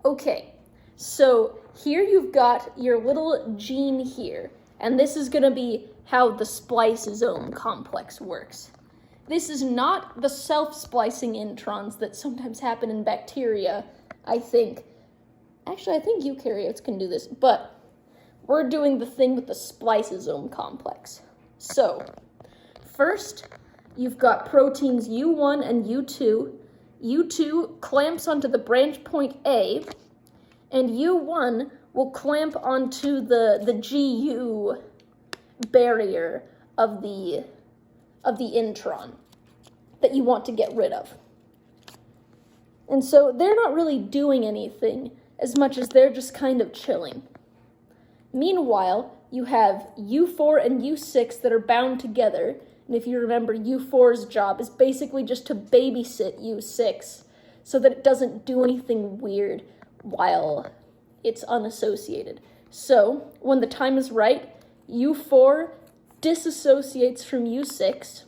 Okay, so here you've got your little gene here, and this is going to be how the spliceosome complex works. This is not the self-splicing introns that sometimes happen in bacteria, I think. Actually, I think eukaryotes can do this, but we're doing the thing with the spliceosome complex. So, first, you've got proteins U1 and U2. U2 clamps onto the branch point A, and U1 will clamp onto the GU barrier of the intron that you want to get rid of. And so they're not really doing anything as much as they're just kind of chilling. Meanwhile, you have U4 and U6 that are bound together, and if you remember, U4's job is basically just to babysit U6 so that it doesn't do anything weird while it's unassociated. So, when the time is right, U4 disassociates from U6,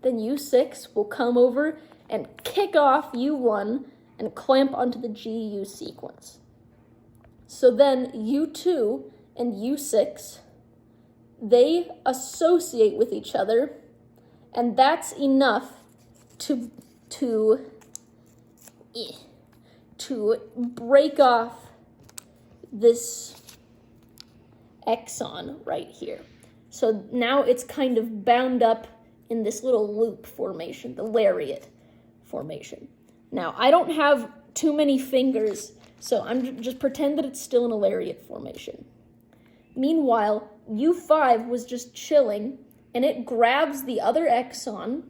then U6 will come over and kick off U1 and clamp onto the GU sequence. So then U2 and U6, they associate with each other, and that's enough to break off this exon right here. So now it's kind of bound up in this little loop formation, the lariat formation. Now, I don't have too many fingers, so I'm just pretend that it's still in a lariat formation. Meanwhile, U5 was just chilling, and it grabs the other exon,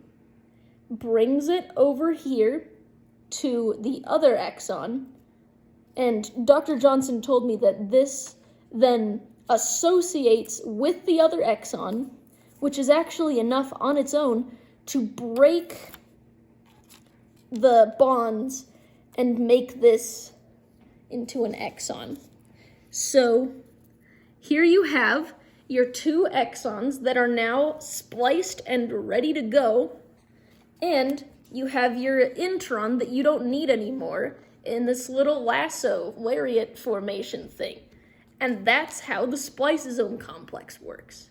brings it over here to the other exon, and Dr. Johnson told me that this then associates with the other exon, which is actually enough on its own to break the bonds and make this into an exon. So here you have your two exons that are now spliced and ready to go, and you have your intron that you don't need anymore in this little lasso lariat formation thing. And that's how the spliceosome complex works.